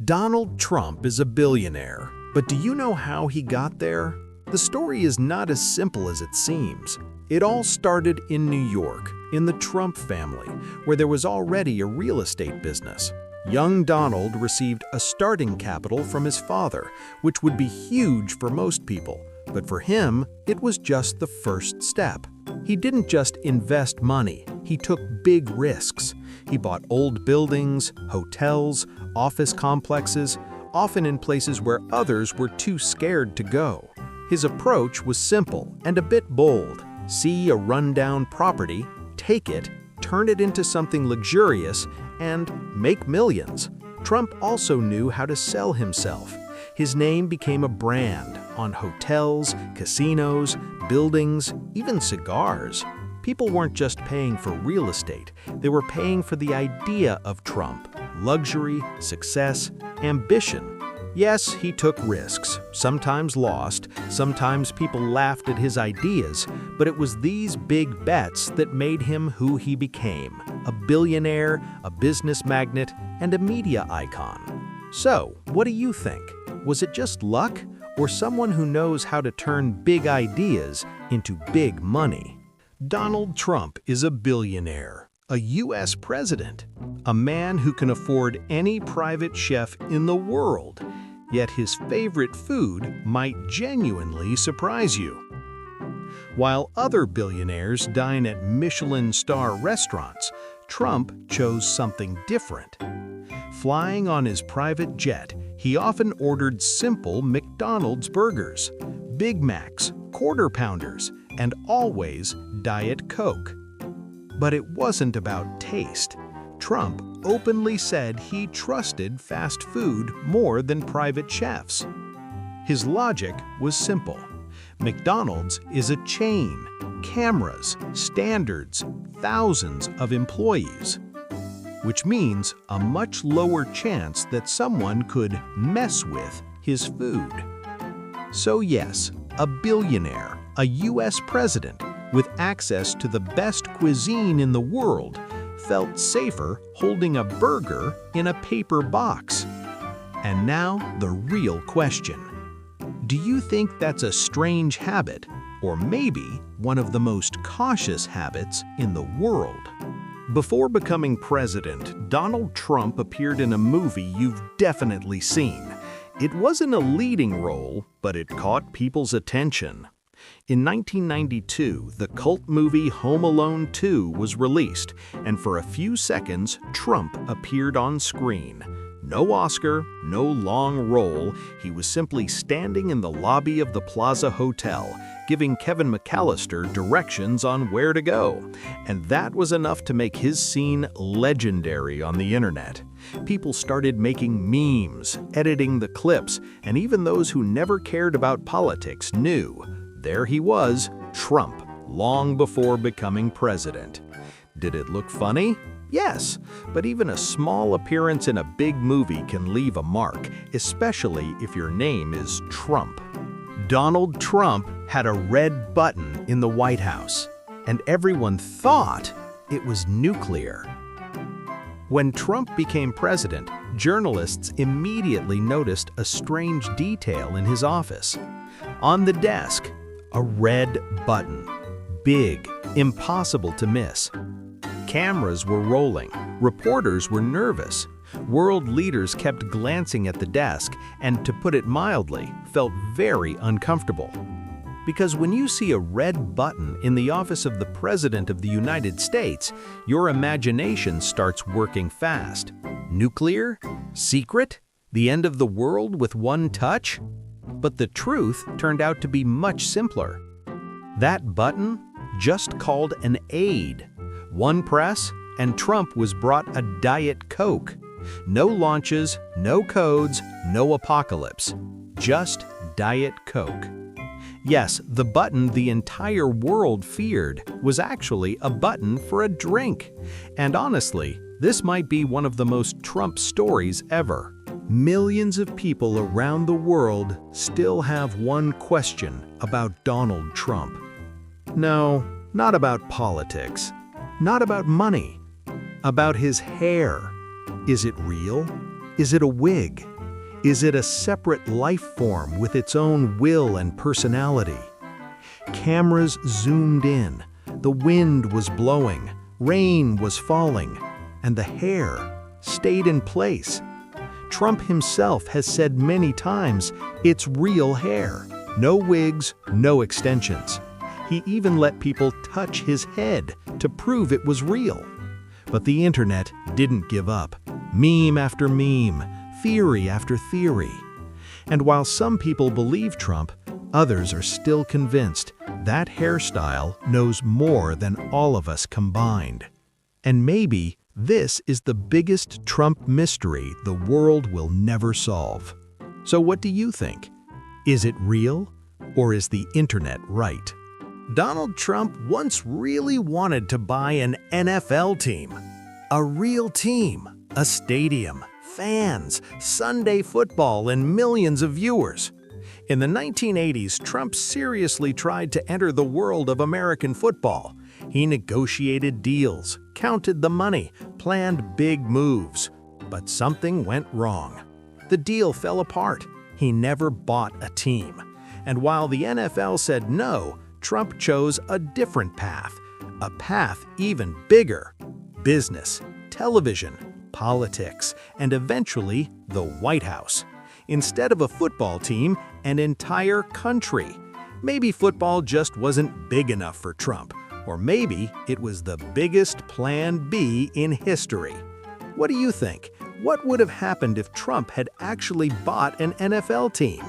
Donald Trump is a billionaire, but do you know how he got there? The story is not as simple as it seems. It all started in New York, in the Trump family, where there was already a real estate business. Young Donald received a starting capital from his father, which would be huge for most people, but for him, it was just the first step. He didn't just invest money, he took big risks. He bought old buildings, hotels, office complexes, often in places where others were too scared to go. His approach was simple and a bit bold. See a rundown property, take it, turn it into something luxurious, and make millions. Trump also knew how to sell himself. His name became a brand on hotels, casinos, buildings, even cigars. People weren't just paying for real estate, they were paying for the idea of Trump: luxury, success, ambition. Yes, he took risks, sometimes lost, sometimes people laughed at his ideas, but it was these big bets that made him who he became: a billionaire, a business magnate, and a media icon. So, what do you think? Was it just luck, or someone who knows how to turn big ideas into big money? Donald Trump is a billionaire, a U.S. president, a man who can afford any private chef in the world. Yet his favorite food might genuinely surprise you. While other billionaires dine at Michelin star restaurants, Trump chose something different. Flying on his private jet, he often ordered simple McDonald's burgers, Big Macs, Quarter Pounders, and always Diet Coke. But it wasn't about taste. Trump openly said he trusted fast food more than private chefs. His logic was simple. McDonald's is a chain, cameras, standards, thousands of employees, which means a much lower chance that someone could mess with his food. So yes, a billionaire, a U.S. president with access to the best cuisine in the world, felt safer holding a burger in a paper box. And now the real question. Do you think that's a strange habit, or maybe one of the most cautious habits in the world? Before becoming president, Donald Trump appeared in a movie you've definitely seen. It wasn't a leading role, but it caught people's attention. In 1992, the cult movie Home Alone 2 was released, and for a few seconds, Trump appeared on screen. No Oscar, no long role, he was simply standing in the lobby of the Plaza Hotel, giving Kevin McAllister directions on where to go. And that was enough to make his scene legendary on the internet. People started making memes, editing the clips, and even those who never cared about politics knew. There he was, Trump, long before becoming president. Did it look funny? Yes, but even a small appearance in a big movie can leave a mark, especially if your name is Trump. Donald Trump had a red button in the White House, and everyone thought it was nuclear. When Trump became president, journalists immediately noticed a strange detail in his office. On the desk, a red button. Big, impossible to miss. Cameras were rolling. Reporters were nervous. World leaders kept glancing at the desk and, to put it mildly, felt very uncomfortable. Because when you see a red button in the office of the President of the United States, your imagination starts working fast. Nuclear? Secret? The end of the world with one touch? But the truth turned out to be much simpler. That button? Just called an aid. One press, and Trump was brought a Diet Coke. No launches, no codes, no apocalypse. Just Diet Coke. Yes, the button the entire world feared was actually a button for a drink. And honestly, this might be one of the most Trump stories ever. Millions of people around the world still have one question about Donald Trump. No, not about politics, not about money, about his hair. Is it real? Is it a wig? Is it a separate life form with its own will and personality? Cameras zoomed in. The wind was blowing, rain was falling, and the hair stayed in place. Trump himself has said many times it's real hair. No wigs, no extensions. He even let people touch his head to prove it was real. But the internet didn't give up. Meme after meme, theory after theory. And while some people believe Trump, others are still convinced that hairstyle knows more than all of us combined. And maybe this is the biggest Trump mystery the world will never solve. So what do you think? Is it real, or is the internet right? Donald Trump once really wanted to buy an NFL team. A real team, a stadium, fans, Sunday football, and millions of viewers. In the 1980s, Trump seriously tried to enter the world of American football. He negotiated deals, counted the money, planned big moves. But something went wrong. The deal fell apart. He never bought a team. And while the NFL said no, Trump chose a different path. A path even bigger. Business, television, politics, and eventually the White House. Instead of a football team, an entire country. Maybe football just wasn't big enough for Trump, or maybe it was the biggest plan B in history. What do you think? What would have happened if Trump had actually bought an NFL team?